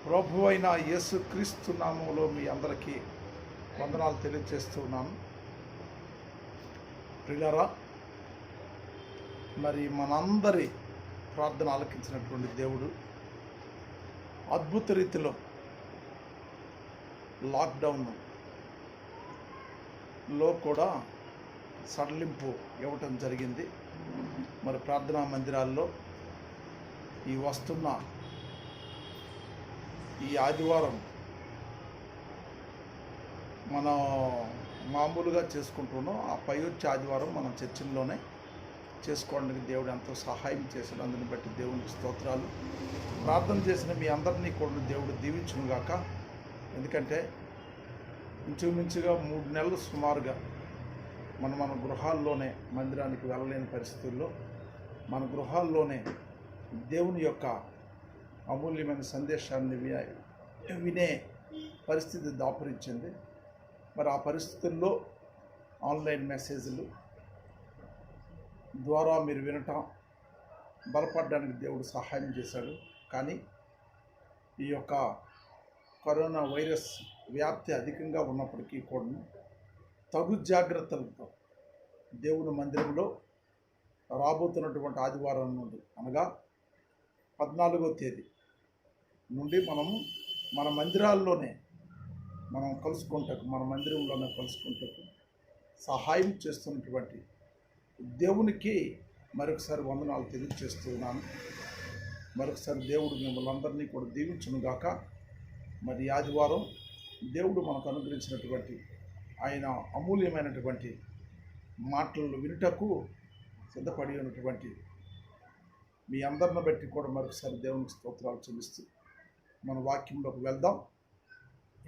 ప్రభు అయిన యేసుక్రీస్తు నామములో మీ అందరికీ వందనాలు తెలియజేస్తున్నాను. ప్రియులారా, మరి మనందరి ప్రార్థన ఆలకించినటువంటి దేవుడు అద్భుత రీతిలో లాక్డౌన్లో కూడా సడలింపు ఇవ్వటం జరిగింది. మరి ప్రార్థనా మందిరాల్లో వస్తున్న ఈ ఆదివారం మనం మామూలుగా చేసుకుంటున్నాం. ఆ పై వచ్చే ఆదివారం మనం చర్చిల్లోనే చేసుకోవడానికి దేవుడు ఎంతో సహాయం చేశాడు. అందుని బట్టి దేవునికి స్తోత్రాలు. ప్రార్థన చేసిన మీ అందరినీ కూడా దేవుడు దీవించునుగాక. ఎందుకంటే ఇంచుమించుగా 3 నెలలు సుమారుగా మన గృహాల్లోనే మందిరానికి వెళ్ళలేని పరిస్థితుల్లో మన గృహాల్లోనే దేవుని యొక్క అమూల్యమైన సందేశాన్ని వినే పరిస్థితి దాపురించింది. మరి ఆ పరిస్థితుల్లో ఆన్లైన్ మెసేజ్లు ద్వారా మీరు వినటం, బలపడడానికి దేవుడు సహాయం చేశాడు. కానీ ఈ యొక్క కరోనా వైరస్ వ్యాప్తి అధికంగా ఉన్నప్పటికీ కూడా తగు జాగ్రత్తలతో దేవుని మందిరంలో రాబోతున్నటువంటి ఆదివారం నుండి, అనగా 14వ తేదీ నుండి మనము మన మందిరాల్లోనే మనం కలుసుకుంటకు, మన మందిరంలోనే కలుసుకుంటకు సహాయం చేస్తున్నటువంటి దేవునికి మరొకసారి వందనాలు తెలియజేస్తున్నాను. మరొకసారి దేవుడు మిమ్మల్ని అందరినీ కూడా దీవించునుగాక. మరి ఆదివారం దేవుడు మనకు అనుగ్రహించినటువంటి ఆయన అమూల్యమైనటువంటి మాటలను వినుటకు సిద్ధపడి ఉన్నటువంటి మీ అందరిని బట్టి కూడా మరొకసారి దేవునికి స్తోత్రాలు చెల్లిస్తూ మన వాక్యంలోకి వెళ్దాం.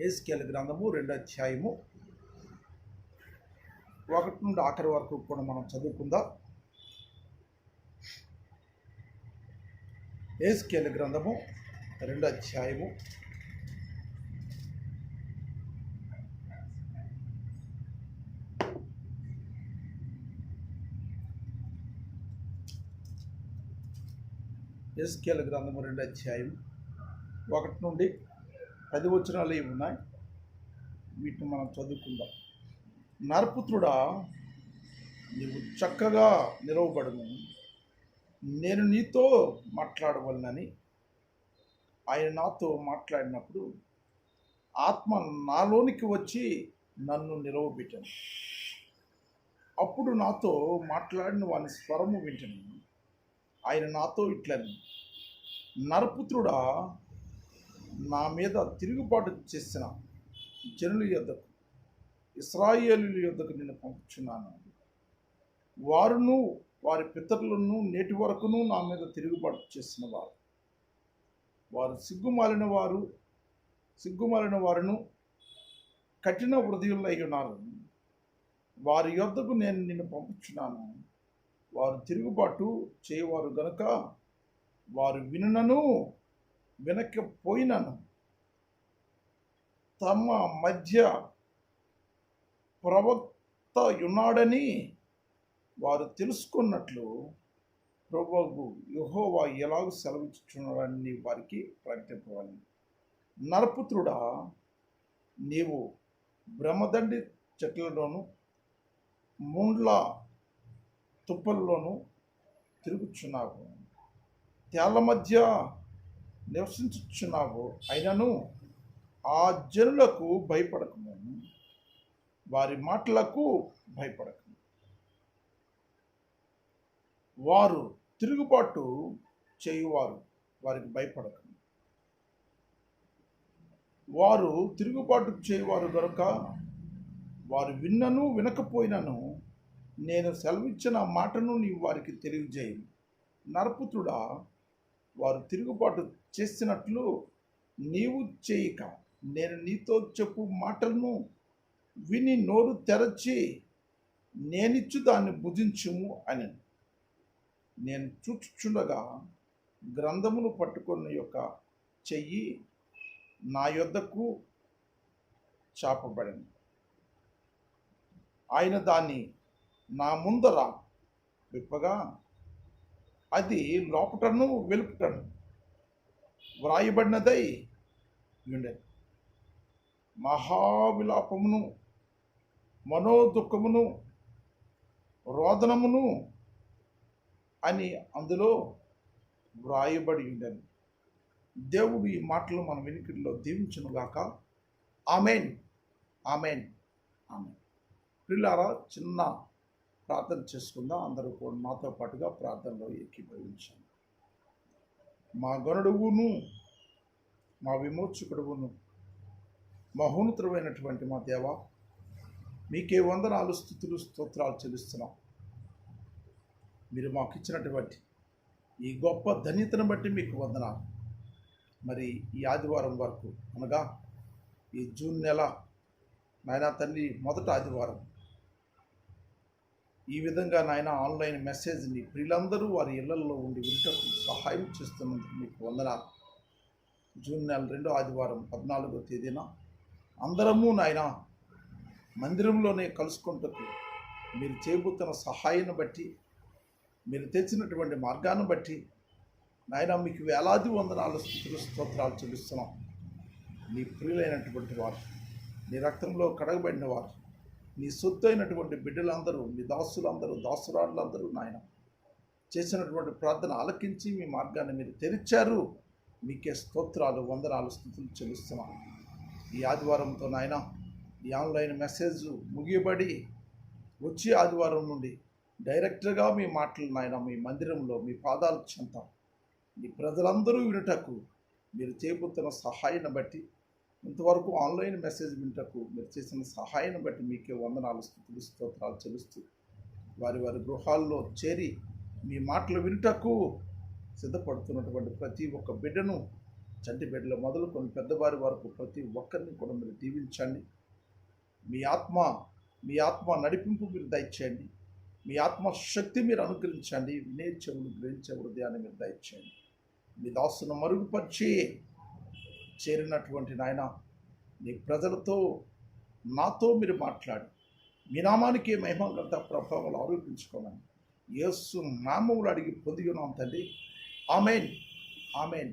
యేసుకేలు గ్రంథము 2వ అధ్యాయము 1 నుండి ఆఖరి వరకు కూడా మనం చదువుకుందాం. యేసుకేలు గ్రంథము 2వ అధ్యాయము 2వ అధ్యాయం 1 నుండి 10 వచనాలు ఉన్నాయి. వీటిని మనం చదువుకుందాం. నరపుత్రుడా, నీవు చక్కగా నిలవబడును, నేను నీతో మాట్లాడవలనని ఆయన నాతో మాట్లాడినప్పుడు ఆత్మ నాలోనికి వచ్చి నన్ను నిలవబెట్టాను. అప్పుడు నాతో మాట్లాడిన వాని స్వరము వింటాను. ఆయన నాతో ఇట్లని, నరపుత్రుడా, నా మీద తిరుగుబాటు చేసిన జనుల యొద్దకు, ఇశ్రాయేలీయుల యొద్దకు నిన్ను పంపుచున్నాను. వారును వారి పితరులను నేటి వరకును నా మీద తిరుగుబాటు చేసిన వారు సిగ్గుమాలిన వారును కఠిన హృదయులై ఉన్నారు. వారి యొద్దకు నేను నిన్ను పంపుచున్నాను. వారు తిరుగుబాటు చేయవారు గనుక వారు వినకపోయినను తమ మధ్య ప్రవక్త ఉన్నాడని వారు తెలుసుకున్నట్లు ప్రభువు యెహోవా ఎలాగూ సెలవిచ్చుచున్నాడని వారికి ప్రకటింపవాలి. నరపుత్రుడా, నీవు బ్రహ్మదండి చెట్లలోను ముండ్ల తుప్పల్లోనూ తిరుగుచున్నావు, తేళ్ల మధ్య నివసించుచున్నావు. అయినను ఆ జనులకు భయపడకము, వారి మాటలకు భయపడకము. వారు తిరుగుబాటు చేయువారు, వారికి భయపడకము. వారు తిరుగుబాటు చేయువారు గనుక వారు వినకపోయినను నేను సెలవిచ్చిన మాటను నీవు వారికి తెలియజేయు. నరపుత్రుడా, వారు తిరుగుబాటు చేసినట్లు నీవు చేయక నేను నీతో చెప్పు మాటలను విని నోరు తెరచి నేనిచ్చు దాన్ని భుజించుము అని. నేను చూచుచుండగా గ్రంథమును పట్టుకున్న యొక్క చెయ్యి నా యొద్దకు చాపబడింది. ఆయన దాన్ని నా ముందర విప్పగా అది లోపటను వెలుపటను వ్రాయబడినదై ఉండెను. మహావిలాపమును, మనోదుఃఖమును, రోదనమును అని అందులో వ్రాయబడి ఉండెను. దేవుడు ఈ మాటలు మన వెనుకల్లో దీవించునుగాక. Amen, amen, amen. ప్రియులారా, చిన్న ప్రార్థన చేసుకుందాం. అందరూ కూడా నాతో పాటుగా ప్రార్థనలో ఏకీభవించండి. మా గనుడువును, మా విమోచకుడువును, మహోన్నతమైనటువంటి మా దేవ, మీకే వందనాలు, స్తుతులు, స్తోత్రాలు చెల్లిస్తున్నాం. మీరు మాకు ఇచ్చినటువంటి ఈ గొప్ప ధన్యతను బట్టి మీకు వందనాలు. మరి ఈ ఆదివారం వరకు, అనగా ఈ జూన్ నెల నాయనా తండ్రి మొదటి ఆదివారం, ఈ విధంగా నాయన ఆన్లైన్ మెసేజ్ని ప్రియులందరూ వారి ఇళ్లలో ఉండి వింటకు సహాయం చేస్తున్నందుకు మీకు వందనాలు. జూన్ నెల 2వ ఆదివారం 14వ తేదీన అందరము నాయన మందిరంలోనే కలుసుకుంటూ మీరు చేయబోతున్న సహాయాన్ని బట్టి, మీరు తెచ్చినటువంటి మార్గాన్ని బట్టి నాయన మీకు వేలాది వందనాలు, స్తుతులు, స్తోత్రాలు చెల్లిస్తున్నాం. నీ ప్రియులైనటువంటి వారు, నీ రక్తంలో కడగబడిన వారు, నీ సొత్తు అయినటువంటి బిడ్డలందరూ, నీ దాసులందరూ, దాసురాళ్ళందరూ నాయన చేసినటువంటి ప్రార్థన ఆలకించి మీ మార్గాన్ని మీరు తెరిచారు. మీకే స్తోత్రాలు, వందనాలు, స్తుతులు చెల్లిస్తున్నాం. ఈ ఆదివారంతో నాయన ఈ ఆన్లైన్ మెసేజ్ ముగియబడి వచ్చే ఆదివారం నుండి డైరెక్ట్గా మీ మాటలు నాయన మీ మందిరంలో మీ పాదాలు చెంత మీ ప్రజలందరూ వినుటకు మీరు చేయబోతున్న సహాయాన్ని బట్టి, ఇంతవరకు ఆన్లైన్ మెసేజ్ వింటకు మీరు చేసిన సహాయాన్ని బట్టి మీకే వందనాలు, స్తుతులు, స్తోత్రాలు చెల్లిస్తూ వారి వారి గృహాల్లో చేరి మీ మాటలు వినుటకు సిద్ధపడుతున్నటువంటి ప్రతి ఒక్క బిడ్డను, చంటి బిడ్డలు మొదలుకొని పెద్దవారి వరకు ప్రతి ఒక్కరిని కూడా మీరు దీవించండి. మీ ఆత్మ నడిపింపు మీరు దయచేయండి. మీ ఆత్మశక్తి మీరు అనుగ్రహించండి. వినే చెవులు, గ్రహించే హృదయాన్ని మీరు దయచేయండి. మీ దాసును మరుగుపరిచి చేరినటువంటి నాయన నీ ప్రజలతో, నాతో మీరు మాట్లాడి మీ నామానికి మహిమ గంట ప్రభావాలు ఆరోపించుకోమని యేసు నామములు అడిగి పొంది ఉన్నాం తండ్రి. Amen, amen,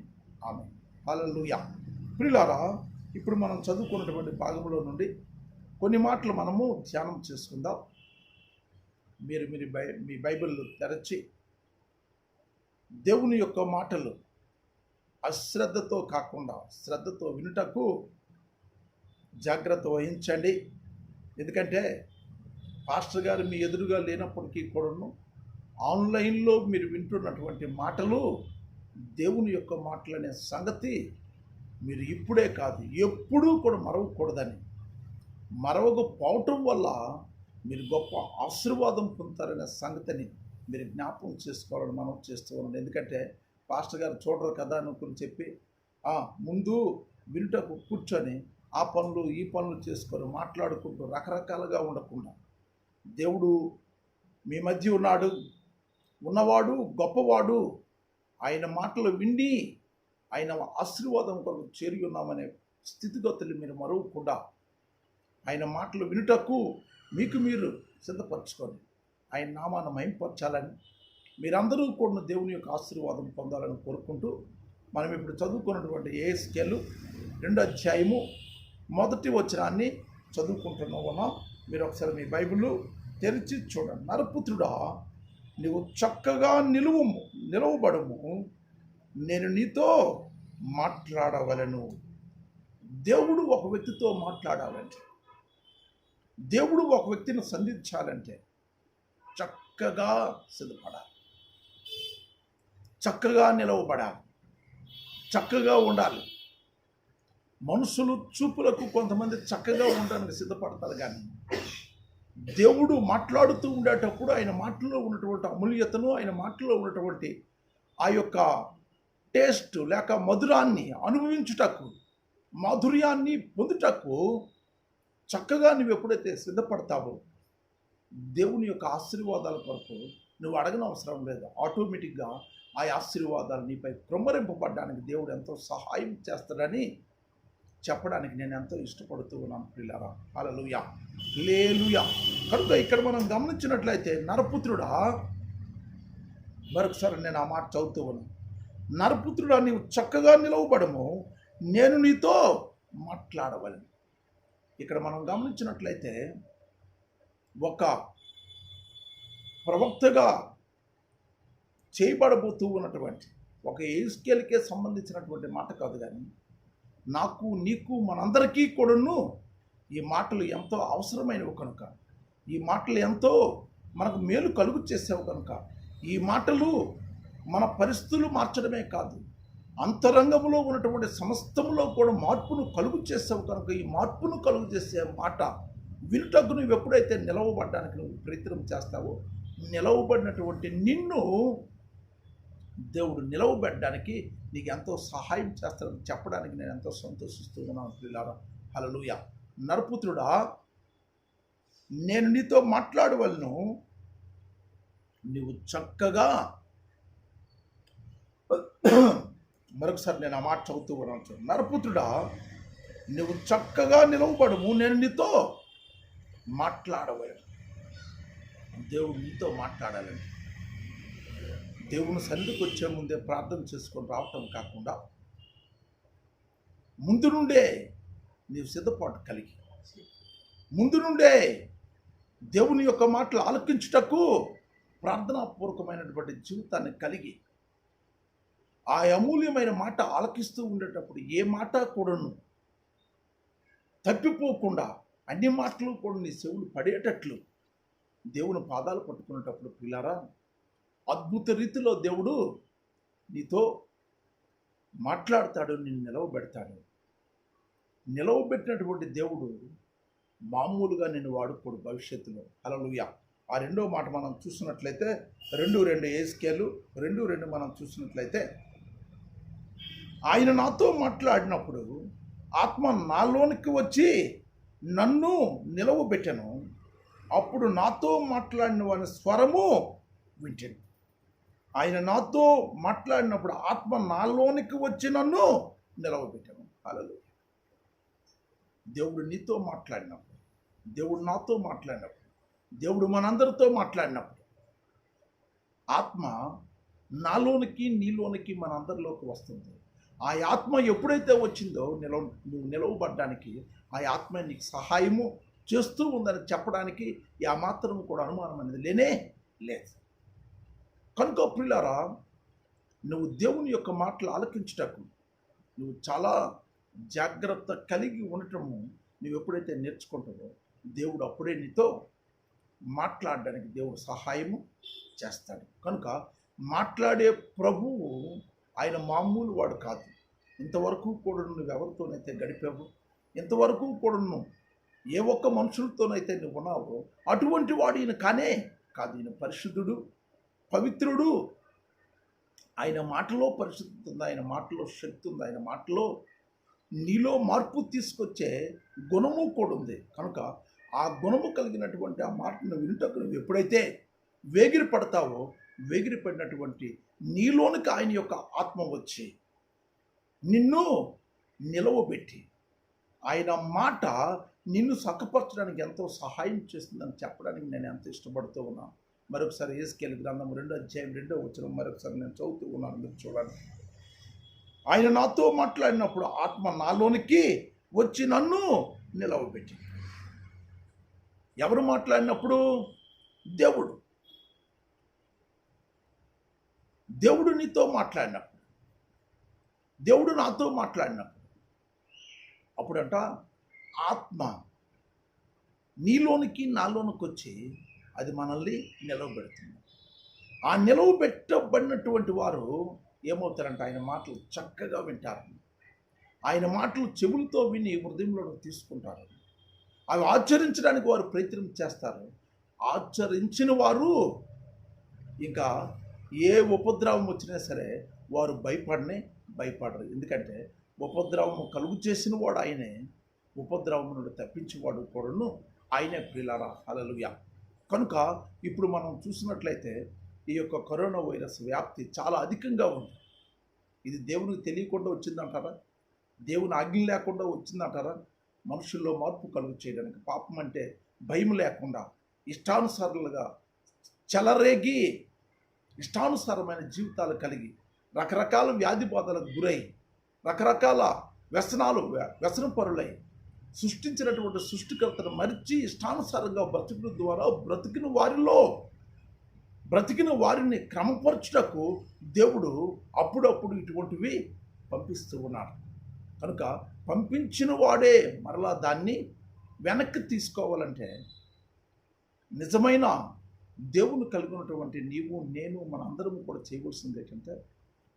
amen. హల్లెలూయా. ప్రియులారా, ఇప్పుడు మనం చదువుకున్నటువంటి భాగంలో నుండి కొన్ని మాటలు మనము ధ్యానం చేసుకుందాం. మీరు మీ బైబిల్ తెరచి దేవుని యొక్క మాటలు అశ్రద్ధతో కాకుండా శ్రద్ధతో వినుటకు జాగ్రత్త వహించండి. ఎందుకంటే పాస్టర్ గారు మీ ఎదురుగా లేనప్పటికీ కూడాను ఆన్లైన్లో మీరు వింటున్నటువంటి మాటలు దేవుని యొక్క మాటలనే సంగతి మీరు ఇప్పుడే కాదు ఎప్పుడూ కూడా మరవకూడదని, మరవకపోవటం వల్ల మీరు గొప్ప ఆశీర్వాదం పొందుతారనే సంగతిని మీరు జ్ఞాపకం చేసుకోవాలని మనం చేస్తూ ఉన్నాం. ఎందుకంటే పాస్టర్ గారు చూడరు కదా అనుకుని చెప్పి ముందు వినుటకు కూర్చొని ఆ పనులు ఈ పనులు చేసుకొని మాట్లాడుకుంటూ రకరకాలుగా ఉండకుండా, దేవుడు మీ మధ్య ఉన్నవాడు గొప్పవాడు, ఆయన మాటలు విని ఆయన ఆశీర్వాదం కొరకు చేరి ఉన్నామనే స్థితిగతులు మీరు మరవకుండా ఆయన మాటలు వినుటకు మీకు మీరు సిద్ధపరచుకొని ఆయన నామాన్ని మహింపరచాలని, మీరందరూ కూడా దేవుని యొక్క ఆశీర్వాదం పొందాలని కోరుకుంటూ మనం ఇప్పుడు చదువుకున్నటువంటి యెహెజ్కేలు 2వ అధ్యాయము 1వ వచనాన్ని చదువుకుంటున్నాం. మీరు ఒకసారి మీ బైబిల్ తెరిచి చూడండి. నరపుత్రుడా, నీవు చక్కగా నిలవబడము, నేను నీతో మాట్లాడవలను. దేవుడు ఒక వ్యక్తితో మాట్లాడాలంటే, దేవుడు ఒక వ్యక్తిని సంధించాలంటే చక్కగా సిద్ధపడాలి, చక్కగా నిలవబడాలి, చక్కగా ఉండాలి. మనుషులు చూపులకు కొంతమంది చక్కగా ఉండడానికి సిద్ధపడతారు, కానీ దేవుడు మాట్లాడుతూ ఉండేటప్పుడు ఆయన మాటల్లో ఉన్నటువంటి అమూల్యతను, ఆయన మాటల్లో ఉన్నటువంటి ఆ యొక్క టేస్ట్ లేక మధురాన్ని అనుభవించుటకు, మాధుర్యాన్ని పొందుటకు చక్కగా నువ్వు ఎప్పుడైతే సిద్ధపడతావో దేవుని యొక్క ఆశీర్వాదాల కొరకు నువ్వు అడగనవసరం లేదు. ఆటోమేటిక్గా ఆ ఆశీర్వాదాలు నీపై కృమ్మరింపబడడానికి దేవుడు ఎంతో సహాయం చేస్తాడని చెప్పడానికి నేను ఎంతో ఇష్టపడుతూ ఉన్నాను ప్రియులారా. హల్లెలూయా, హల్లెలూయా. కనుక ఇక్కడ మనం గమనించినట్లయితే నరపుత్రుడా, మరొకసారి నేను ఆ మాట చదువుతూ ఉన్నాను. నరపుత్రుడా, నీవు చక్కగా నిలవబడము, నేను నీతో మాట్లాడవలను. ఇక్కడ మనం గమనించినట్లయితే ఒక ప్రవక్తగా చేయబడబోతూ ఉన్నటువంటి ఒక యెహెజ్కేలుకే సంబంధించినటువంటి మాట కాదు, కానీ నాకు నీకు మనందరికీ కూడాను ఈ మాటలు ఎంతో అవసరమైనవి కనుక, ఈ మాటలు ఎంతో మనకు మేలు కలుగు చేసేవి కనుక, ఈ మాటలు మన పరిస్థితులు మార్చడమే కాదు, అంతరంగంలో ఉన్నటువంటి సమస్తములో కూడా మార్పును కలుగు చేసావు కనుక, ఈ మార్పును కలుగు చేసే మాట వినుటకు నువ్వు ఎప్పుడైతే నిలవబడ్డానికి నువ్వు ప్రయత్నం చేస్తావో, నిలవబడినటువంటి నిన్ను దేవుడు నిలవబెట్టడానికి నీకు ఎంతో సహాయం చేస్తాడని చెప్పడానికి నేను ఎంతో సంతోషిస్తూ ఉన్నాను ప్రియులారా. హల్లెలూయా. నరపుత్రుడా, నేను నీతో మాట్లాడవలను, నీవు చక్కగా మరొకసారి నేను ఆ మాట చదువుతూ ఉన్నాను. నరపుత్రుడా, నువ్వు చక్కగా నిలవబడము, నేను నీతో మాట్లాడవలను. దేవుడు నీతో మాట్లాడాలని దేవుని సన్నిధికి వచ్చే ముందే ప్రార్థన చేసుకొని రావటం కాకుండా, ముందు నుండే నీవు సిద్ధపాటు కలిగి, ముందు నుండే దేవుని యొక్క మాటలు ఆలకించుటకు ప్రార్థనాపూర్వకమైనటువంటి జీవితాన్ని కలిగి, ఆ అమూల్యమైన మాట ఆలకిస్తూ ఉండేటప్పుడు ఏ మాట కూడాను తప్పిపోకుండా అన్ని మాటలు కూడా నీ చెవులు పడేటట్లు దేవుని పాదాలు పట్టుకునేటప్పుడు పిల్లారా, అద్భుత రీతిలో దేవుడు నీతో మాట్లాడతాడు, నిన్ను నిలవబెడతాడు. నిలవబెట్టినటువంటి దేవుడు మామూలుగా నిన్ను వాడుకోడు భవిష్యత్తులో. హల్లెలూయా. ఆ రెండో మాట మనం చూసినట్లయితే 2:2 యెహెజ్కేలు 2:2 మనం చూసినట్లయితే, ఆయన నాతో మాట్లాడినప్పుడు ఆత్మ నాలోనికి వచ్చి నన్ను నిలవబెట్టెను, అప్పుడు నాతో మాట్లాడిన వాని స్వరము వింటాను. ఆయన నాతో మాట్లాడినప్పుడు ఆత్మ నాలోనికి వచ్చి నన్ను నిలవబెట్టాను. హల్లెలూయా. దేవుడు నీతో మాట్లాడినప్పుడు, దేవుడు నాతో మాట్లాడినప్పుడు, దేవుడు మనందరితో మాట్లాడినప్పుడు ఆత్మ నాలోనికి నీలోనికి మనందరిలోకి వస్తుంది. ఆ ఆత్మ ఎప్పుడైతే వచ్చిందో నువ్వు నిలవబడ్డానికి ఆ ఆత్మ నీకు సహాయము చేస్తూ ఉందని చెప్పడానికి ఆ మాత్రం కూడా అనుమానం అనేది లేనే లేదు. కనుక ప్రియులారా, నువ్వు దేవుని యొక్క మాటలు ఆలకించుటకు నువ్వు చాలా జాగ్రత్త కలిగి ఉండటము నువ్వు ఎప్పుడైతే నేర్చుకుంటావో, దేవుడు అప్పుడే నీతో మాట్లాడడానికి దేవుడు సహాయము చేస్తాడు. కనుక మాట్లాడే ప్రభువు ఆయన మామూలు వాడు కాదు. ఇంతవరకు కూడా నువ్వు ఎవరితోనైతే గడిపావో, ఇంతవరకు కూడా నువ్వు ఏ ఒక్క మనుషులతోనైతే నువ్వు ఉన్నావో అటువంటి వాడు ఈయన కానే కాదు. ఈయన పరిశుద్ధుడు, పవిత్రుడు. ఆయన మాటలో పరిశుద్ధత ఉంది, ఆయన మాటలో శక్తి ఉంది, ఆయన మాటలో నీలో మార్పు తీసుకొచ్చే గుణము కూడా ఉంది. కనుక ఆ గుణము కలిగినటువంటి ఆ మాటను వినుటకు నువ్వు ఎప్పుడైతే వేగిరి పడతావో, వేగిరి పడినటువంటి నీలోనికి ఆయన యొక్క ఆత్మ వచ్చి నిన్ను నిలవబెట్టి ఆయన మాట నిన్ను సఖపరచడానికి ఎంతో సహాయం చేస్తుందని చెప్పడానికి నేను ఎంతో ఇష్టపడుతూ ఉన్నాను. మరొకసారి యెహెజ్కేలు గ్రంథం 2:2 మరొకసారి నేను చదువుతూ ఉన్నాను, మీరు చూడండి. ఆయన నాతో మాట్లాడినప్పుడు ఆత్మ నాలోనికి వచ్చి నన్ను నిలవబెట్టి. ఎవరు మాట్లాడినప్పుడు? దేవుడు. దేవుడు నీతో మాట్లాడినప్పుడు, దేవుడు నాతో మాట్లాడినప్పుడు అప్పుడంట ఆత్మ నీలోనికి నాలోనికి వచ్చి అది మనల్ని నిలవబెడుతుంది. ఆ నిలవబెట్టబడినటువంటి వారు ఏమవుతారంటే ఆయన మాటలు చక్కగా వింటారు. ఆయన మాటలు చెవులతో విని హృదయంలో తీసుకుంటారు. అవి ఆచరించడానికి వారు ప్రయత్నం చేస్తారు. ఆచరించిన వారు ఇంకా ఏ ఉపద్రవం వచ్చినా సరే వారు భయపడరు. ఎందుకంటే ఉపద్రవము కలుగు చేసిన వాడు ఆయనే, ఉపద్రవం నుండి తప్పించేవాడు కూడాను ఆయనే. ప్రియులారా, హల్లెలూయా. కనుక ఇప్పుడు మనం చూసినట్లయితే ఈ యొక్క కరోనా వైరస్ వ్యాప్తి చాలా అధికంగా ఉంది. ఇది దేవునికి తెలియకుండా వచ్చిందంటారా? దేవుని ఆజ్ఞ లేకుండా వచ్చిందంటారా? మనుషుల్లో మార్పు కలుగు చేయడానికి, పాపం అంటే భయం లేకుండా ఇష్టానుసారులుగా చెలరేగి ఇష్టానుసారమైన జీవితాలు కలిగి రకరకాల వ్యాధి బాధలకు గురై రకరకాల వ్యసనాలు వ్యసన పరులై సృష్టించినటువంటి సృష్టికర్తను మరిచి ఇష్టానుసారంగా బ్రతుకుల ద్వారా బ్రతికిన వారిని క్రమపరచుటకు దేవుడు అప్పుడప్పుడు ఇటువంటివి పంపిస్తూ ఉన్నాడు. కనుక పంపించిన వాడే మరలా దాన్ని వెనక్కి తీసుకోవాలంటే నిజమైన దేవుని కలిగినటువంటి నీవు నేను మనందరం కూడా చేయవలసింది ఏంటంటే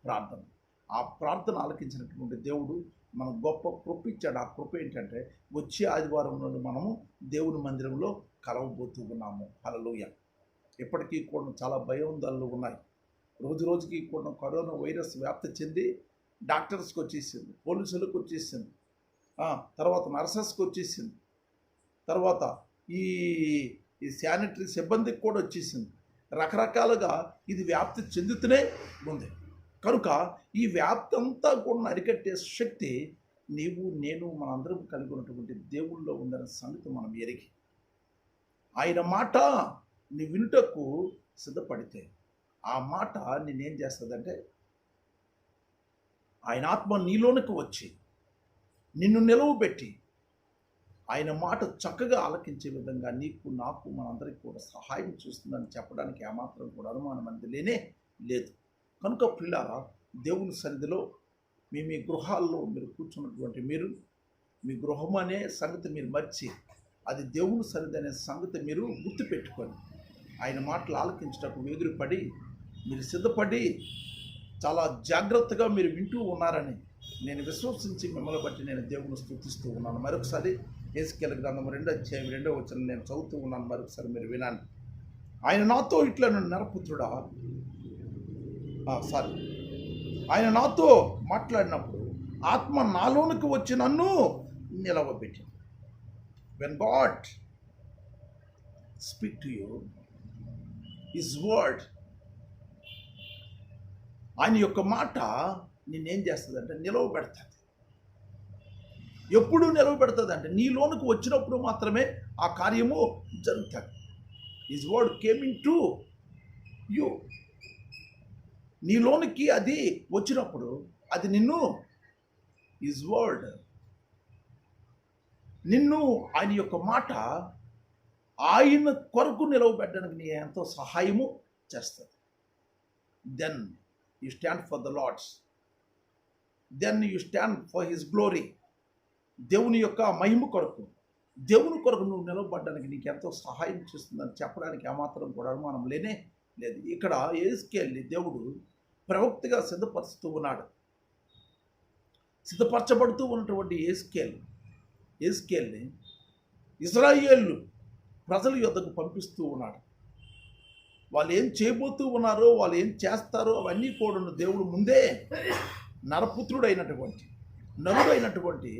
ప్రార్థన. ఆ ప్రార్థన ఆలకించినటువంటి దేవుడు మన గొప్ప కృప ఇచ్చాడు. ఆ కృప ఏంటంటే వచ్చే ఆదివారం నుండి మనము దేవుని మందిరంలో కలవబోతూ ఉన్నాము. హల్లెలూయా. ఇప్పటికీ కూడా చాలా భయోందనలు ఉన్నాయి. రోజు రోజుకి కూడా కరోనా వైరస్ వ్యాప్తి చెంది డాక్టర్స్కి వచ్చేసింది, పోలీసులకు వచ్చేసింది, తర్వాత నర్సెస్కి వచ్చేసింది, తర్వాత ఈ శానిటరీ సిబ్బందికి కూడా వచ్చేసింది. రకరకాలుగా ఇది వ్యాప్తి చెందుతూనే ఉంది. కనుక ఈ వ్యాప్తి అంతా కూడా అరికట్టే శక్తి నీవు నేను మనందరం కలిగి ఉన్నటువంటి దేవుళ్ళలో ఉందనే సంగతి మనం ఎరిగి ఆయన మాట నీ వినుటకు సిద్ధపడితే ఆ మాట నేనేం చేస్తుందంటే ఆయన ఆత్మ నీలోనికి వచ్చి నిన్ను నిలవబెట్టి ఆయన మాట చక్కగా ఆలకించే విధంగా నీకు నాకు మనందరికీ కూడా సహాయం చేస్తుందని చెప్పడానికి ఏమాత్రం కూడా అనుమానం అనేది లేనే లేదు. కనుక పిల్లారా, దేవుని సన్నిధిలో మీ గృహాల్లో మీరు కూర్చున్నటువంటి మీరు మీ గృహం అనే సంగతి మీరు మర్చి అది దేవుని సన్నిధి అనే సంగతి మీరు గుర్తుపెట్టుకొని ఆయన మాటలు ఆలకించటకు ఎదురుపడి మీరు సిద్ధపడి చాలా జాగ్రత్తగా మీరు వింటూ ఉన్నారని నేను విశ్వసించి మిమ్మల్ని బట్టి నేను దేవుని స్తుతిస్తూ ఉన్నాను. మరొకసారి యేసుకేలు గ్రంథం 2:2 నేను చదువుతూ ఉన్నాను. మరొకసారి మీరు వినండి. ఆయన నాతో ఇట్లా నరపుత్రుడా ఆయన నాతో మాట్లాడినప్పుడు ఆత్మ నాలోనికి వచ్చి నన్ను నిలవబెట్టి. When God speak to you his word, ఆయన యొక్క మాట నిన్నేం చేస్తుందంటే నిలవబెడుతుంది. ఎప్పుడు నిలవబెడుతుంది అంటే నీలోనికి వచ్చినప్పుడు మాత్రమే ఆ కార్యము జరుగుతుంది. His word came in to you. నీలోనికి అది వచ్చినప్పుడు అది నిన్ను హిస్ వర్డ్ నిన్ను ఆయన యొక్క మాట ఆయన కొరకు నిలవబెట్టడానికి నీ ఎంతో సహాయము చేస్తుంది. Then you stand for the Lord's, then you stand for his glory. దేవుని యొక్క మహిమ కొరకు నువ్వు నిలవబడ్డానికి నీకు ఎంతో సహాయం చేస్తుందని చెప్పడానికి ఏమాత్రం కూడా అనుమానం లేనే లేదు. ఇక్కడ యేసుకేలుని దేవుడు ప్రవక్తగా సిద్ధపరచబడుతూ ఉన్నటువంటి యేసుకేలుని ఇశ్రాయేలు ప్రజల యొద్దకు పంపిస్తూ ఉన్నాడు. వాళ్ళు ఏం చేయబోతూ ఉన్నారో, వాళ్ళు ఏం చేస్తారో అవన్నీ కూడా దేవుడు ముందే నరుడైనటువంటి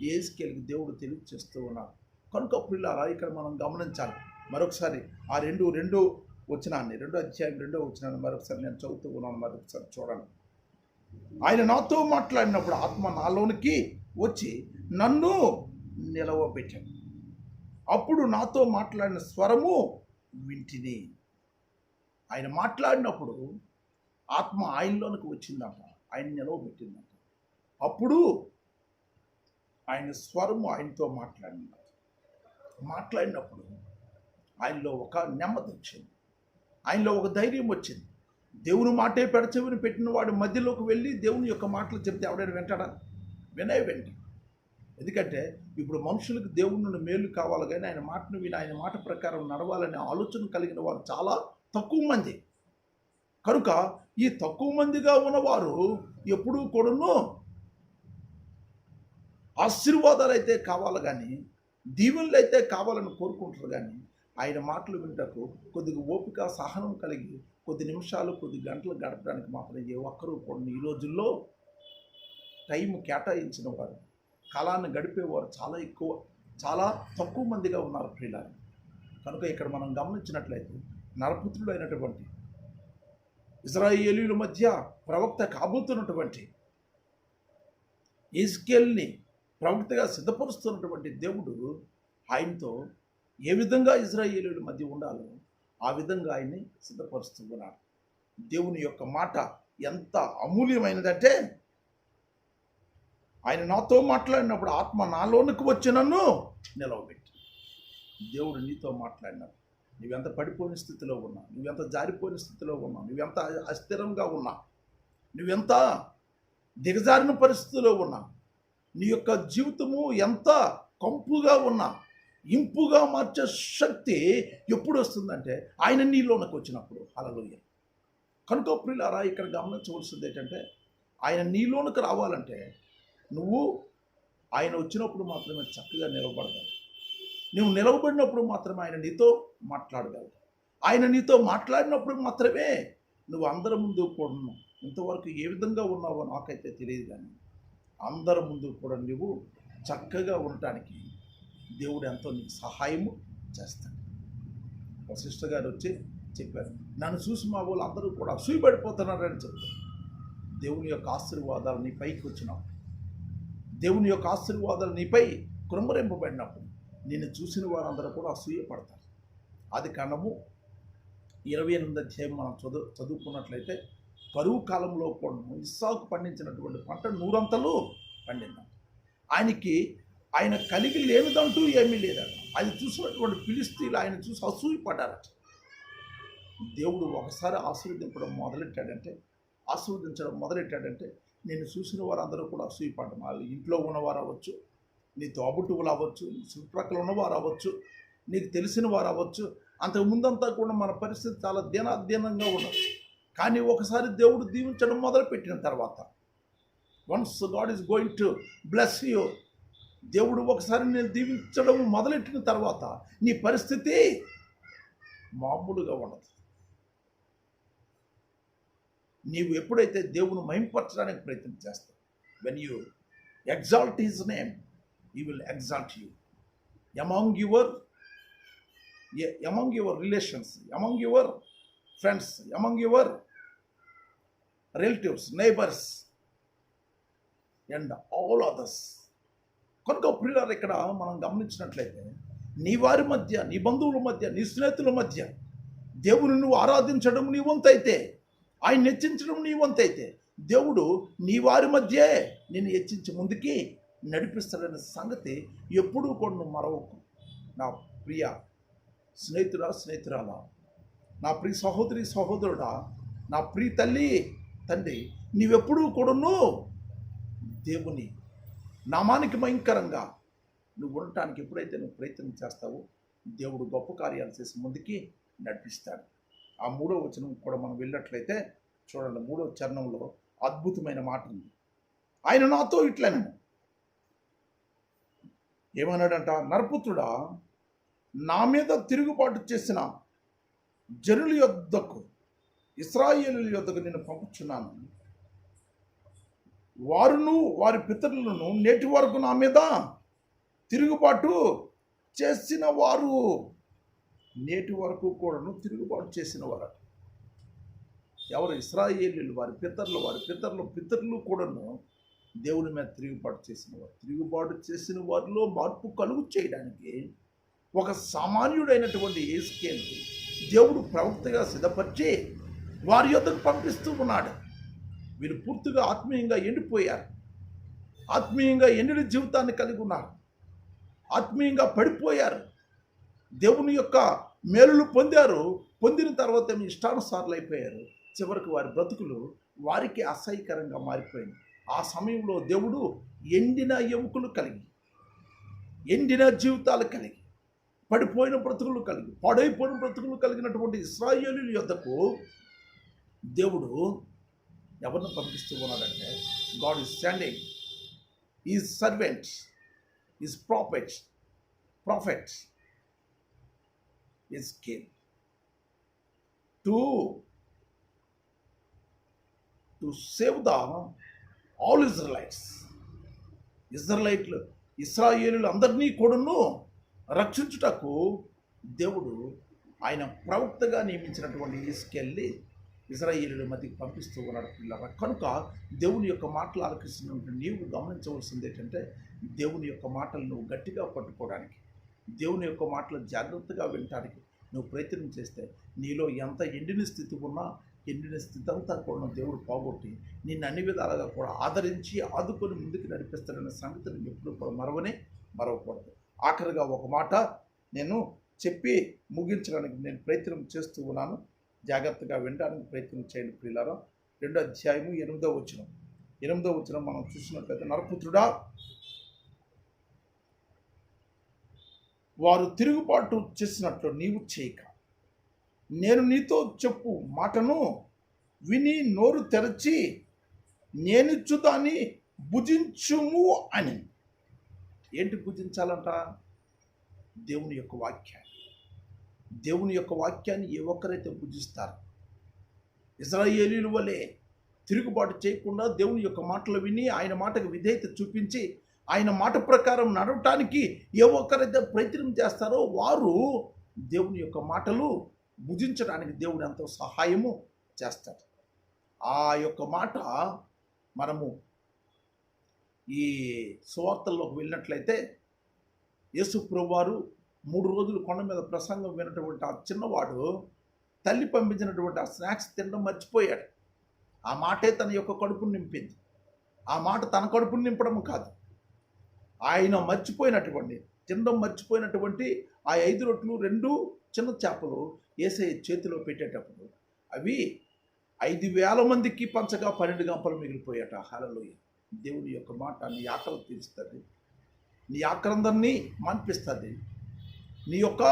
యేసుకేలుకి దేవుడు తెలియజేస్తూ ఉన్నాడు. కనుక పిల్లారా, ఇక్కడ మనం గమనించాలి. మరొకసారి ఆ రెండు వచనాన్ని 2:2 మరొకసారి నేను చదువుతూ ఉన్నాను. మరొకసారి చూడండి. ఆయన నాతో మాట్లాడినప్పుడు ఆత్మ నాలోనికి వచ్చి నన్ను నిలవబెట్టాను. అప్పుడు నాతో మాట్లాడిన స్వరము వింటిని. ఆయన మాట్లాడినప్పుడు ఆత్మ ఆయనలోనికి వచ్చిందంట, ఆయన నిలవబెట్టిందంట. అప్పుడు ఆయన స్వరము ఆయనతో మాట్లాడినప్పుడు ఆయనలో ఒక నెమ్మది వచ్చింది, ఆయనలో ఒక ధైర్యం వచ్చింది. దేవుని మాటే పెడచెవిని పెట్టిన వాడు మధ్యలోకి వెళ్ళి దేవుని యొక్క మాటలు చెప్తే ఎవడైనా వింటాడా? వెంట. ఎందుకంటే ఇప్పుడు మనుషులకు దేవుని నుండి మేలు కావాలి, కానీ ఆయన మాటను విని ఆయన మాట ప్రకారం నడవాలనే ఆలోచన కలిగిన వారు చాలా తక్కువ మంది. కనుక ఈ తక్కువ మందిగా ఉన్నవారు ఎప్పుడూ కూడాను ఆశీర్వాదాలు అయితే కావాలి కానీ దీవెనలు అయితే కావాలని కోరుకుంటారు. కానీ ఆయన మాటలు వింటకు కొద్దిగా ఓపిక సహనం కలిగి కొద్ది నిమిషాలు కొద్ది గంటలు గడపడానికి మాత్రం ఏ ఒక్కరూ కూడా ఈ రోజుల్లో టైం కేటాయించిన వారు, కాలాన్ని గడిపేవారు చాలా తక్కువ మందిగా ఉన్నారు ప్రియులారా. కనుక ఇక్కడ మనం గమనించినట్లయితే నరపుత్రుడు అయినటువంటి ఇశ్రాయేలీయుల మధ్య ప్రవక్త కాబోతున్నటువంటి యేసుకేలుని ప్రవక్తగా సిద్ధపరుస్తున్నటువంటి దేవుడు ఆయనతో ఏ విధంగా ఇశ్రాయేలీయుల మధ్య ఉండాలో ఆ విధంగా ఆయన్ని సిద్ధపరుస్తూ ఉన్నాడు. దేవుని యొక్క మాట ఎంత అమూల్యమైనదంటే ఆయన నాతో మాట్లాడినప్పుడు ఆత్మ నాలోనికి వచ్చి నన్ను నిలవబెట్టి. దేవుడు నీతో మాట్లాడినాడు. నువ్వెంత పడిపోయిన స్థితిలో ఉన్నా, నువ్వెంత జారిపోయిన స్థితిలో ఉన్నా, నువ్వెంత అస్థిరంగా ఉన్నా, నువ్వెంత దిగజారిన పరిస్థితిలో ఉన్నా, నీ యొక్క జీవితము ఎంత కంపుగా ఉన్నా ఇంపుగా మార్చే శక్తి ఎప్పుడు వస్తుందంటే ఆయన నీలోనికి వచ్చినప్పుడు. హల్లెలూయా. కనుక ప్రియులారా, ఇక్కడ గమనించవలసింది ఏంటంటే ఆయన నీలోనికి రావాలంటే నువ్వు ఆయన వచ్చినప్పుడు మాత్రమే చక్కగా నిలబడగలవు. నువ్వు నిలవబడినప్పుడు మాత్రమే ఆయన నీతో మాట్లాడగలవు. ఆయన నీతో మాట్లాడినప్పుడు మాత్రమే నువ్వు అందరి ముందు కూడా ఇంతవరకు ఏ విధంగా ఉన్నావో నాకైతే తెలియదు, కానీ అందరి ముందు కూడా నువ్వు చక్కగా ఉండటానికి దేవుడు ఎంతో నీకు సహాయము చేస్తాడు. ఒక సిస్టర్ గారు వచ్చి చెప్పారు, నన్ను చూసి మా వాళ్ళు అందరూ కూడా అసూయపడిపోతున్నారని చెప్పారు. దేవుని యొక్క ఆశీర్వాదాలు నీ పైకి వచ్చినావు, దేవుని యొక్క ఆశీర్వాదాలు నీపై కృమ్మరింపబడినప్పుడు నిన్ను చూసిన వారందరూ కూడా అసూయపడతారు. అది కారణము 28వ అధ్యాయం మనం చదువుకున్నట్లయితే కరువు కాలంలో కూడా ఇస్సాకు పండించినటువంటి పంట 100 అంతలు పండింది. ఆయన కలిగి లేనిదంటూ ఏమీ లేదట. అది చూసినటువంటి ఫిలిష్తీయులు ఆయన చూసి అసూయపడ్డారట. దేవుడు ఒకసారి ఆశీర్వదించడం మొదలెట్టాడంటే నేను చూసిన వారందరూ కూడా అసూయపడ్డం. వాళ్ళు ఇంట్లో ఉన్నవారు అవ్వచ్చు, నీ తోబుట్టువులు అవ్వచ్చు, నీ చుట్టుప్రక్కల ఉన్నవారు అవ్వచ్చు, నీకు తెలిసిన వారు అవ్వచ్చు. అంతకు ముందంతా కూడా మన పరిస్థితి చాలా దీనాధీనంగా ఉన్నది. కానీ ఒకసారి దేవుడు దీవించడం మొదలుపెట్టిన తర్వాత, once God is going to bless you, దేవుడు ఒకసారి నేను దీవించడం మొదలెట్టిన తర్వాత నీ పరిస్థితి మామూలుగా ఉండదు. నీవు ఎప్పుడైతే దేవుని మహింపరచడానికి ప్రయత్నం చేస్తావు, when you exalt his name, he will exalt you among your relations, among your friends, among your relatives, neighbors and all others. కనుక ప్రియులారా, ఇక్కడ మనం గమనించినట్లయితే నీ వారి మధ్య, నీ బంధువుల మధ్య, నీ స్నేహితుల మధ్య దేవుని నువ్వు ఆరాధించడం నీ వంతైతే, ఆయన హెచ్చించడం నీ వంతైతే, దేవుడు నీ వారి మధ్యే నిన్ను హెచ్చించి ముందుకి నడిపిస్తాడనే సంగతి ఎప్పుడూ కూడా నువ్వు మరవకు. నా ప్రియ స్నేహితురాలా, నా ప్రియ సహోదరుడా, నా ప్రియ తల్లి తండ్రి, నీవెప్పుడూ కూడాను దేవుని నామానికి భయంకరంగా నువ్వు ఉండటానికి ఎప్పుడైతే నువ్వు ప్రయత్నం చేస్తావో దేవుడు గొప్ప కార్యాలు చేసి ముందుకి నడిపిస్తాడు. ఆ 3వ వచనం కూడా మనం వెళ్ళినట్లయితే చూడండి, 3వ చరణంలో అద్భుతమైన మాట ఉంది. ఆయన నాతో ఇట్లనను, ఏమన్నాడంట, నరపుత్రుడా, నా మీద తిరుగుబాటు చేసిన జనుల యొద్దకు, ఇశ్రాయేలుల యొద్దకు నేను పంపుచున్నాను. వారును వారి పితరులను నేటి వరకు నా మీద తిరుగుబాటు చేసిన వారు, నేటి వరకు కూడాను తిరుగుబాటు చేసిన వారు ఎవరు? ఇశ్రాయేలీయులు, వారి పితరులు కూడాను దేవుని మీద తిరుగుబాటు చేసిన వారిలో మార్పు కలుగు చేయడానికి ఒక సామాన్యుడైనటువంటి యేసుకేలు దేవుడు ప్రవక్తగా సిద్ధపరిచి వారి యొద్దకు పంపిస్తూ ఉన్నాడు. వీరు పూర్తిగా ఆత్మీయంగా ఎండిపోయారు, ఆత్మీయంగా ఎండిన జీవితాన్ని కలిగి ఉన్నారు, ఆత్మీయంగా పడిపోయారు, దేవుని యొక్క మేలులు పొందిన తర్వాత మీ ఇష్టానుసారులు అయిపోయారు. చివరికి వారి బ్రతుకులు వారికి అసహ్యకరంగా మారిపోయింది. ఆ సమయంలో దేవుడు ఎండిన ఎముకలు కలిగి, ఎండిన జీవితాలు కలిగి, పడిపోయిన బ్రతుకులు కలిగి, పాడైపోయిన బ్రతుకులు కలిగినటువంటి ఇశ్రాయేలీయుల యొద్దకు దేవుడు ఎవరిని పంపిస్తూ ఉన్నాడంటే, God is sending his servants, his prophets, his king to save the all ఇశ్రాయేలులు అందరినీ కూడాను రక్షించుటకు దేవుడు ఆయన ప్రవక్తగా నియమించినటువంటి యేసుకెళ్ళి ఇశ్రాయేలుల మధ్యకి పంపిస్తూ ఉన్నాడు పిల్లరా. కనుక దేవుని యొక్క మాటలు ఆలకిస్తున్నటువంటి నీవు గమనించవలసింది ఏంటంటే, దేవుని యొక్క మాటలు నువ్వు గట్టిగా పట్టుకోవడానికి, దేవుని యొక్క మాటలు జాగ్రత్తగా వినటానికి నువ్వు ప్రయత్నం చేస్తే నీలో ఎంత ఎండిన స్థితి ఉన్నా, ఎండిన స్థితి అంతా కూడా దేవుడు పోగొట్టి నిన్ను అన్ని విధాలుగా కూడా ఆదరించి ఆదుకొని ముందుకు నడిపిస్తాడనే సంగతిని ఎప్పుడు కూడా మరవకూడదు. ఆఖరిగా ఒక మాట నేను చెప్పి ముగించడానికి నేను ప్రయత్నం చేస్తూ ఉన్నాను. జాగ్రత్తగా వినడానికి ప్రయత్నం చేయండి ప్రియులారా. 2వ అధ్యాయము 8వ వచనం మనం చూసినట్లయితే, నరపుత్రుడా, వారు తిరుగుబాటు చేసినట్లు నీవు చేయక, నేను నీతో చెప్పు మాటను విని నోరు తెరచి నేనిచ్చు దాన్ని భుజించుము అని. ఏంటి భుజించాలంట? దేవుని యొక్క వాక్యాన్ని. దేవుని యొక్క వాక్యాన్ని ఏ ఒక్కరైతే భుజిస్తారు, ఇశ్రాయేలీయుల వలె తిరుగుబాటు చేయకుండా దేవుని యొక్క మాటలు విని ఆయన మాటకు విధేయత చూపించి ఆయన మాట ప్రకారం నడవటానికి ఏ ఒక్కరైతే ప్రయత్నం చేస్తారో వారు దేవుని యొక్క మాటలు భుజించడానికి దేవుడు ఎంతో సహాయము చేస్తాడు. ఆ యొక్క మాట మనము ఈ సువార్తల్లోకి వెళ్ళినట్లయితే, యేసు ప్రభువారు 3 రోజులు కొండ మీద ప్రసంగం వినటువంటి ఆ చిన్నవాడు తల్లి పంపించినటువంటి ఆ స్నాక్స్ తినడం మర్చిపోయాడు. ఆ మాటే తన యొక్క కడుపును నింపింది. ఆ మాట తన కడుపును నింపడం కాదు, ఆయన తినడం మర్చిపోయినటువంటి ఆ 5 రొట్టెలు 2 చిన్న చేపలు యేసయ్య చేతిలో పెట్టేటప్పుడు అవి 5,000 మందికి పంచగా 12 గంపలు మిగిలిపోయాట. హల్లెలూయా. దేవుని యొక్క మాట నీ ఆకలి తీరుస్తుంది, నీ ఆకలందరినీ మాన్పిస్తుంది, నీ యొక్క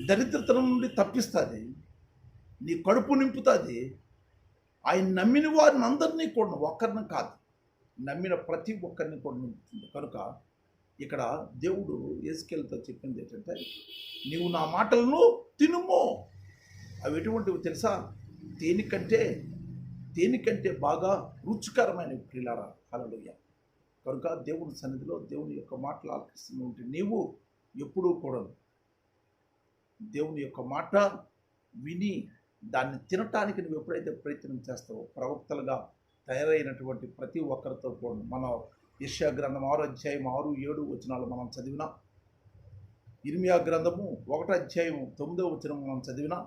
దరిద్రతనం నుండి తప్పిస్తుంది, నీ కడుపు నింపుతుంది. ఆయన నమ్మిన వారిని అందరినీ కూడా, ఒక్కరిని కాదు, నమ్మిన ప్రతి ఒక్కరిని కూడా నింపుతుంది. కనుక ఇక్కడ దేవుడు యేసుకేలుతో చెప్పింది ఏంటంటే, నీవు నా మాటలను తినుము. అవి ఎటువంటివి తెలుసా? తేనికంటే బాగా రుచికరమైనవి ప్రియులారా. హల్లెలూయా. కనుక దేవుని సన్నిధిలో దేవుని యొక్క మాటలు ఆలకిస్తూ ఉంటే నీవు ఎప్పుడూ కూడా దేవుని యొక్క మాట విని దాన్ని తినటానికి నువ్వు ఎప్పుడైతే ప్రయత్నం చేస్తావో, ప్రవక్తలుగా తయారైనటువంటి ప్రతి ఒక్కరితో కూడా మన యెషయా గ్రంథం 6వ అధ్యాయం 6, 7 వచనాలు మనం చదివినా, ఇర్మియా గ్రంథము 1వ అధ్యాయం 9వ వచనం మనం చదివినా,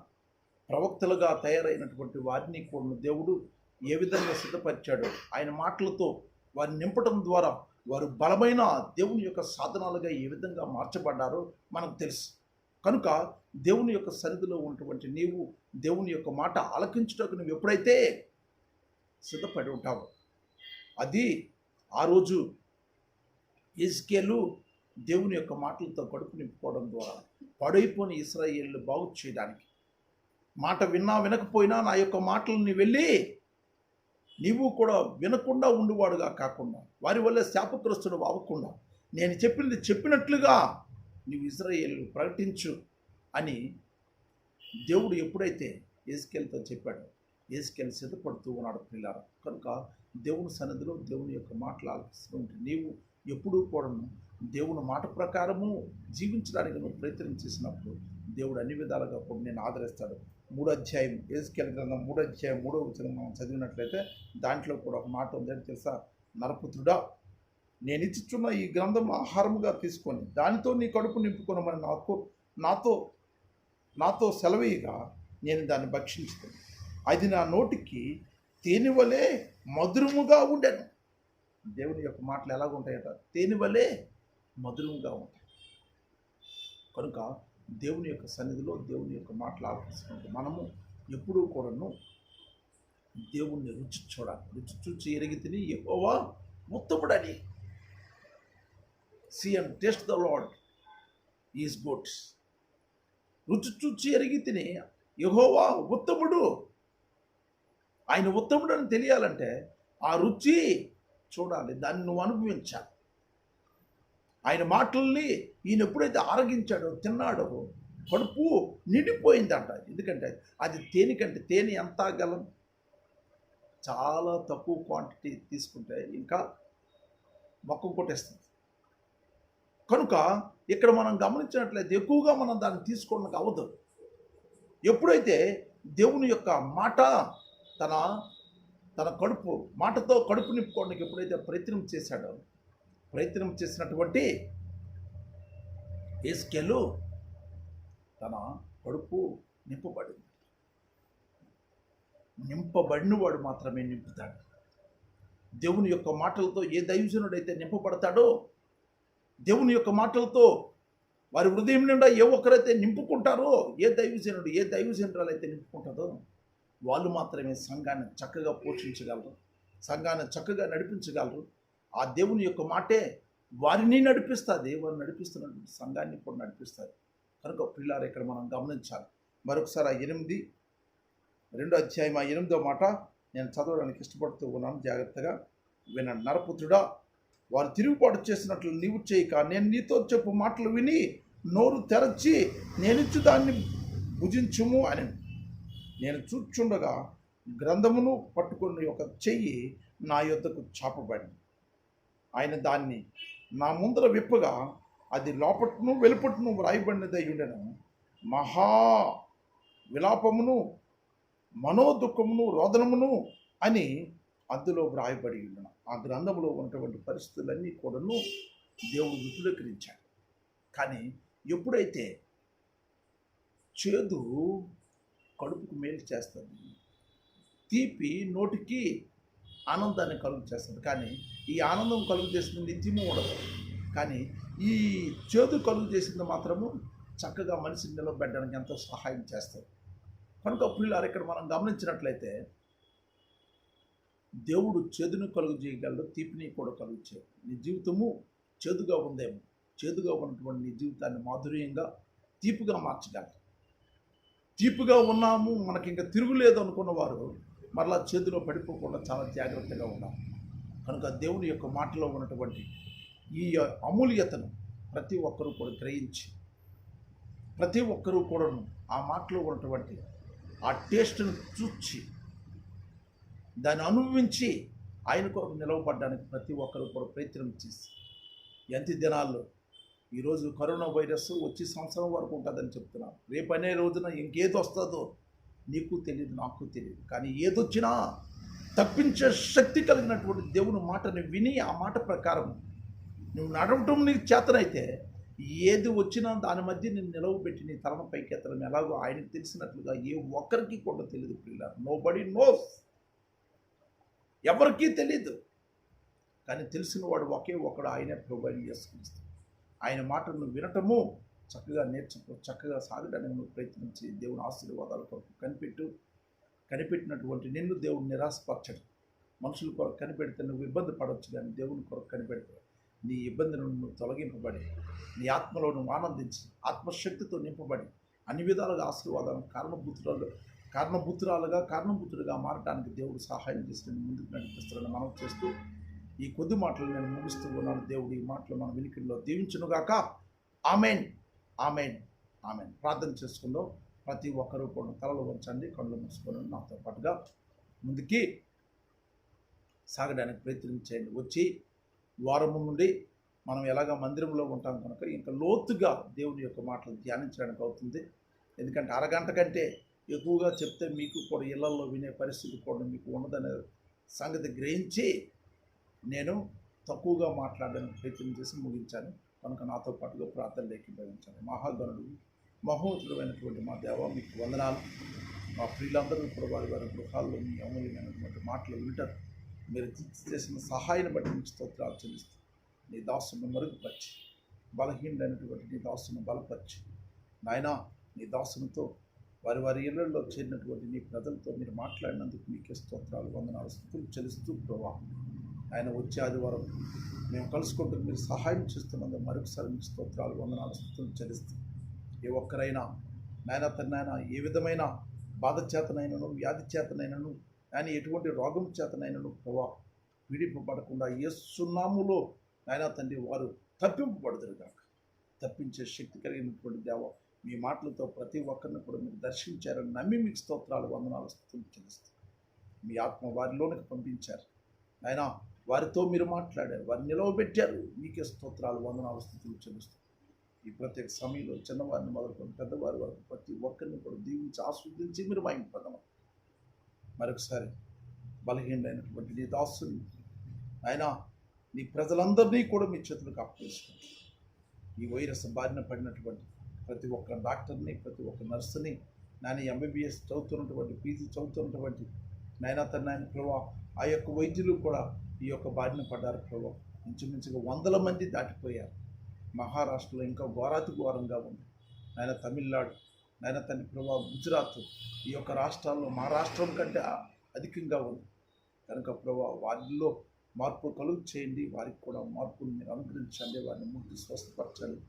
ప్రవక్తలుగా తయారైనటువంటి వారిని కూడా దేవుడు ఏ విధంగా సిద్ధపరిచాడో, ఆయన మాటలతో వారిని నింపటం ద్వారా వారు బలమైన దేవుని యొక్క సాధనాలుగా ఏ విధంగా మార్చబడ్డారో మనకు తెలుసు. కనుక దేవుని యొక్క సన్నిధిలో ఉన్నటువంటి నీవు దేవుని యొక్క మాట ఆలకించుటకు నువ్వు ఎప్పుడైతే సిద్ధపడి ఉంటావో, అది ఆ రోజు యేసుకేలు దేవుని యొక్క మాటలతో కడుపు నింపుకోవడం ద్వారా పాడైపోయిన ఇశ్రాయేలును బాగు చేయడానికి, మాట విన్నా వినకపోయినా నా యొక్క మాటలని వెళ్ళి నీవు కూడా వినకుండా ఉండువాడుగా కాకుండా, వారి వల్ల శాపగ్రస్తుడు అవ్వకుండా, నేను చెప్పినట్లుగా నీవు ఇశ్రాయేలు ప్రకటించు అని దేవుడు ఎప్పుడైతే యేసుకేలుతో చెప్పాడో, యేసుకేలు సిద్ధపడుతూ ఉన్నాడు ప్రియులారా. కనుక దేవుని సన్నిధిలో దేవుని యొక్క మాటలు ఆలకిస్తూ ఉంటే నీవు ఎప్పుడూ కూడా దేవుని మాట ప్రకారము జీవించడానికి నువ్వు ప్రయత్నం చేసినప్పుడు దేవుడు అన్ని విధాలుగా కూడా నేను ఆదరిస్తాడు. 3వ అధ్యాయం యేసుకేలు గ్రంథం 3వ అధ్యాయం 3వ వచనం మనం చదివినట్లయితే దాంట్లో కూడా ఒక మాట ఉందని తెలుసా? నరపుత్రుడా, నేను ఇచ్చుచున్న ఈ గ్రంథం ఆహారముగా తీసుకొని దానితో నీ కడుపు నింపుకొనమని నాతో సెలవీయగా నేను దాన్ని భక్షించుతాను. అది నా నోటికి తేనె వలె మధురముగా ఉండెను. దేవుని యొక్క మాటలు ఎలాగుంటాయట? తేనె వలె మధురముగా ఉంటాయి. కనుక దేవుని యొక్క సన్నిధిలో దేవుని యొక్క మాటలు ఆలకిస్తుంటే మనము ఎప్పుడూ కూడాను దేవుణ్ణి రుచి చూడాలి. రుచి చూచి ఎరిగి తిని యెహోవా ఉత్తముడని. See and taste the Lord is good. రుచి చూచి ఎరిగి తిని యెహోవా ఉత్తముడు. ఆయన ఉత్తముడు అని తెలియాలంటే ఆ రుచి చూడాలి, దాన్ని నువ్వు అనుభవించాలి. ఆయన మాటల్ని ఈయన ఎప్పుడైతే ఆరగించాడో, తిన్నాడో, కడుపు నిండిపోయిందంట. ఎందుకంటే అది తేనె ఎంత గలం? చాలా తక్కువ క్వాంటిటీ తీసుకుంటే ఇంకా మొక్క కొట్టేస్తుంది. కనుక ఇక్కడ మనం గమనించినట్లయితే ఎక్కువగా మనం దాన్ని తీసుకోవడానికి అవ్వదు. ఎప్పుడైతే దేవుని యొక్క మాట తన మాటతో కడుపు నింపుకోవడానికి ఎప్పుడైతే ప్రయత్నం చేసినటువంటి యేసుకేలు తన కడుపు నింపబడింది. నింపబడిన వాడు మాత్రమే నింపుతాడు. దేవుని యొక్క మాటలతో ఏ దైవజనుడైతే నింపబడతాడో, దేవుని యొక్క మాటలతో వారి హృదయం నిండా ఏ ఒక్కరైతే నింపుకుంటారో, ఏ దైవజనురాలు అయితే నింపుకుంటారో వాళ్ళు మాత్రమే సంఘాన్ని చక్కగా పోషించగలరు, సంఘాన్ని చక్కగా నడిపించగలరు. ఆ దేవుని యొక్క మాటే వారిని నడిపిస్తుంది, వారు నడిపిస్తున్నటువంటి సంఘాన్ని కూడా నడిపిస్తారు. కనుక ప్రియులారా, ఇక్కడ మనం గమనించాలి. మరొకసారి 2వ అధ్యాయం 8వ మాట నేను చదవడానికి ఇష్టపడుతూ ఉన్నాను. జాగ్రత్తగా వినండి. నరపుత్రుడా, వారు తిరుగుబాటు చేసినట్లు నీవు చేయక, నేను నీతో చెప్పు మాటలు విని నోరు తెరచి నేనిచ్చు దాన్ని భుజించుము అని. నేను చూచుండగా గ్రంథమును పట్టుకుని ఒక చెయ్యి నా యొద్దకు చాపబడింది. ఆయన దాన్ని నా ముందర విప్పగా అది లోపట్ను వెలుపట్ను వ్రాయబడినదై ఉండెను. మహా విలాపమును, మనోదుఃఖమును, రోదనమును అని అందులో వ్రాయబడి ఉండను. ఆ గ్రంథంలో ఉన్నటువంటి పరిస్థితులన్నీ కూడాను దేవుడు విపులీకరించాడు. కానీ ఎప్పుడైతే చేదు కడుపుకు మేలు చేస్తుంది, తీపి నోటికి ఆనందాన్ని కలుగు చేస్తుంది, కానీ ఈ ఆనందం కలుగు చేసిన నిత్యము ఉండదు. కానీ ఈ చేదు కలుగు చేసింది మాత్రము చక్కగా మనిషిని నిలబెట్టడానికి ఎంతో సహాయం చేస్తుంది. కనుక ప్రియులారా, ఇక్కడ మనం గమనించినట్లయితే దేవుడు చేదును కలుగు చేయగలడు, తీపిని కూడా కలుగు చేయగలడు. నీ జీవితము చేదుగా ఉందేమో, చేదుగా ఉన్నటువంటి నీ జీవితాన్ని మాధుర్యంగా తీపిగా మార్చగలరు. తీపిగా ఉన్నాము, మనకి ఇంకా తిరుగులేదు అనుకున్న వారు మరలా చేతిలో పడిపోకుండా చాలా జాగ్రత్తగా ఉండాలి. కనుక దేవుని యొక్క మాటలో ఉన్నటువంటి ఈ అమూల్యతను ప్రతి ఒక్కరూ కూడా గ్రహించి, ప్రతి ఒక్కరూ కూడాను ఆ మాటలో ఉన్నటువంటి ఆ టేస్ట్ను చూచి దాన్ని అనుభవించి ఆయన కొరకు నిలవబడ్డానికి ప్రతి ఒక్కరూ కూడా ప్రయత్నం చేసి, ఎంత దినాల్లో ఈరోజు కరోనా వైరస్ వచ్చి సంవత్సరం వరకు ఉంటుందని చెప్తున్నారు. రేపు అనే రోజున ఇంకేది వస్తుందో నీకు తెలియదు, నాకు తెలియదు. కానీ ఏదొచ్చినా తప్పించే శక్తి కలిగినటువంటి దేవుని మాటని విని ఆ మాట ప్రకారం నువ్వు నడవటం నీకు చేతనైతే ఏది వచ్చినా దాని మధ్య నేను నిలవబెట్టి నీ తలను పైకెత్తడం ఎలాగో ఆయనకు తెలిసినట్లుగా ఏ ఒక్కరికి కూడా తెలియదు పిల్లలు. నోబడీ నోస్, ఎవరికీ తెలియదు. కానీ తెలిసిన వాడు ఒకే ఒకడు, ఆయనే ప్రభువైన యేసుక్రీస్తు. ఆయన మాటను వినటము, చక్కగా నేర్చుకో, చక్కగా సాగడానికి నువ్వు ప్రయత్నించి దేవుని ఆశీర్వాదాల కొరకు కనిపెట్టినటువంటి నిన్ను దేవుడు నిరాశపరచడు. మనుషుల కొరకు కనిపెడితే నువ్వు ఇబ్బంది పడవచ్చు, కానీ దేవుని కొరకు కనిపెడితే నీ ఇబ్బంది నుండి నువ్వు తొలగింపబడి, నీ ఆత్మలో నువ్వు ఆనందించి, ఆత్మశక్తితో నింపబడి అన్ని విధాలుగా ఆశీర్వాదాలను కారణభూతుడుగా మారటానికి దేవుడు సహాయం చేసి నేను ముందుకు నడిపిస్తారని మనం చేస్తూ ఈ కొద్ది మాటలు నేను ముగిస్తూ ఉన్నాను. దేవుడు ఈ మాటలు మన వినికిడిలో దీవించునుగాక. Amen, amen, amen. ప్రార్థన చేసుకుందాం. ప్రతి ఒక్కరూ కూడా తలలు వంచండి, కళ్ళు మూసుకొని నాతో పాటుగా ముందుకి సాగడానికి ప్రయత్నించండి. వచ్చి వారము నుండి మనం ఎలాగ మందిరంలో ఉంటాం కనుక ఇంకా లోతుగా దేవుని యొక్క మాటలు ధ్యానించడానికి అవుతుంది. ఎందుకంటే అరగంట కంటే ఎక్కువగా చెప్తే మీకు కూడా ఇళ్లలో వినే పరిస్థితి కూడా మీకు ఉండదనే సంగతి గ్రహించి నేను తక్కువగా మాట్లాడడానికి ప్రయత్నం చేసి ముగించాను. కనుక నాతో పాటుగా ప్రార్థనలోకి భవించాను. మహాగణుడు, మహోన్నతుడైనటువంటి మా దేవ, మీకు వందనాలు. మా ప్రియులందరూ కూడా వారి గృహాల్లో మీ అమూల్యమైనటువంటి మాటలు వింటారు. మీరు చేసిన సహాయాన్ని బట్టి మీకు స్తోత్రాలు చెల్లిస్తూ నీ దాసును మరుగుపరిచి, బలహీనుడైనటువంటి నీ దాసును బలపరిచి, నాయనా నీ దాసునితో వారి ఇళ్లలో చేరినటువంటి నీ ప్రజలతో మీరు మాట్లాడినందుకు మీకే స్తోత్రాలు, వందనాలు, స్తుతులు చెల్లిస్తూ ప్రభా, ఆయన వచ్చే ఆదివారం మేము కలుసుకుంటూ మీరు సహాయం చేస్తున్నందుకు మరొకసారి మీకు స్తోత్రాలు, వందనాలు, స్తుతులు చెల్లిస్తూ ఏ ఒక్కరైనా నాయన ఏ విధమైన బాధ చేతనైనను, వ్యాధి చేతనైనను, కానీ ఎటువంటి రోగం చేతనైనను ప్రభా విడిపబడకుండా యేసు నామములో నాయన తండ్రి వారు తప్పింపబడదురు గాక. తప్పించే శక్తి కలిగినటువంటి దేవ, మీ మాటలతో ప్రతి ఒక్కరిని కూడా మీరు దర్శించారని నమ్మి మీకు స్తోత్రాలు, వందనాలు, స్తుతులు చెల్లిస్తూ మీ ఆత్మ వారిలోనికి పంపించారు నాయన. వారితో మీరు మాట్లాడారు, వారిని నిలవబెట్టారు. మీకే స్తోత్రాలు, వందనాలు, స్తుతులు చెల్లిస్తూ ఈ ప్రత్యేక సమయంలో చిన్నవారిని మొదలుకొని పెద్దవారి వరకు ప్రతి ఒక్కరిని కూడా దీవించి ఆస్వాదించి మీరు మహిమపడమని మరొకసారి బలహీనమైనటువంటి నీ దాసుని ఆయన నీ ప్రజలందరినీ కూడా మీ చేతులకు అప్పగించుకుంటారు. ఈ వైరస్ బారిన పడినటువంటి ప్రతి ఒక్క డాక్టర్ని, ప్రతి ఒక్క నర్సుని, నాని ఎంబీబీఎస్ చదువుతున్నటువంటి, పీజీ చదువుతున్నటువంటి నాయన తండ్రి ఆయన ప్రభా ఆ యొక్క వైద్యులు కూడా ఈ యొక్క బారిన పడ్డారు ప్రభా. ఇంచుమించుగా 100 మంది దాటిపోయారు. మహారాష్ట్రలో ఇంకా ఘోరాతి ఘోరంగా ఉంది. నాయన తమిళనాడు, నాయన తండ్రి ప్రభా గుజరాత్, ఈ యొక్క రాష్ట్రాల్లో మా రాష్ట్రం కంటే అధికంగా ఉంది కనుక ప్రభా వారిలో మార్పు కలుగు చేయండి. వారికి కూడా మార్పును మీరు అనుగ్రహించండి. వారిని ముక్తి స్వస్థపరచండి.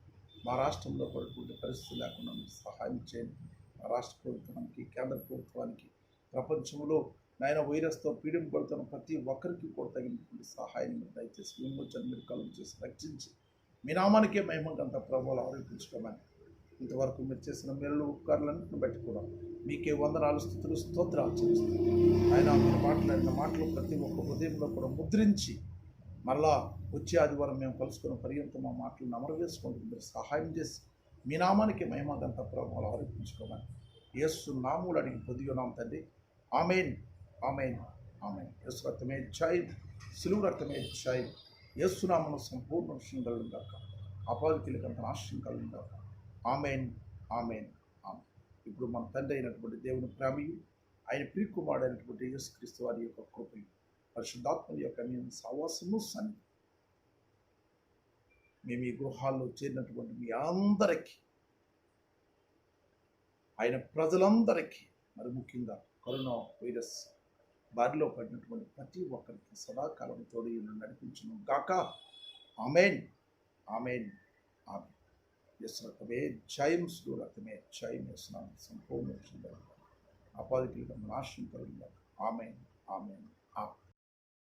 మా రాష్ట్రంలో పడుకుంటే పరిస్థితి లేకుండా మీరు సహాయం చేయండి. మా రాష్ట్ర ప్రభుత్వానికి, కేంద్ర ప్రభుత్వానికి, ప్రపంచంలో నాయన వైరస్తో పీడింపబడుతున్న ప్రతి ఒక్కరికి కూడా తగినటువంటి సహాయం మీరు దయచేసి విమోచన మీరు కలుగు చేసి రక్షించి మీ నామానికే మహిమకంత ప్రభువులు ఆరోపించుకోమని ఇంతవరకు మీరు చేసిన మేలు ఉపకారాలన్నింటిని బట్టి కూడా మీకే వందనాలు స్తుతులు స్తోత్రాలు చేస్తాను. ఆయన మీరు మాట్లాడిన మాటలు ప్రతి ఒక్క హృదయంలో కూడా ముద్రించి మళ్ళా వచ్చే ఆదివారం మేము కలుసుకున్న పర్యంతం మా మాటలను అమరవేసుకుంటూ మీరు సహాయం చేసి మీ నామానికి మహిమకంత ప్రభువులు ఆరోపించుకోమని యేసు నామములు అడిగి పొదిగున్నాం తండ్రి. ఆమేన్, ఆమేన్, ఆమేన్. యేసు రక్తమే జయం, సిలువ రక్తమే జయం. యేసు నామమున సంపూర్ణ విషయం కలుగుగాక, అపాధికులకంత నాశనం కలుగుగాక. ఆమేన్, ఆమేన్, ఆమేన్. ఇప్పుడు మన తండ్రి అయినటువంటి దేవుని ప్రేమయు, ఆయన ప్రియకుమారుడు అయినటువంటి యేసుక్రీస్తు వారి యొక్క కృపయు, పరిశుద్ధాత్మ యొక్క నేను సహవాసము సన్నిధి మేము ఈ గృహాల్లో చేరినటువంటి మీ అందరికీ, ఆయన ప్రజలందరికీ, మరి ముఖ్యంగా కరోనా వైరస్ బారిలో పడినటువంటి ప్రతి ఒక్కరికి సదాకాలం తోడు నడిపించును గాక. ఆమేన్, ఆమేన్, ఆమేన్. యేసు రక్తమే జయం, సిలువ రక్తమే జయం. యేసు సంపూర్ణ అపాధికులుగా నాశనం కలుగుగాక. ఆమేన్, ఆమేన్, ఆమేన్.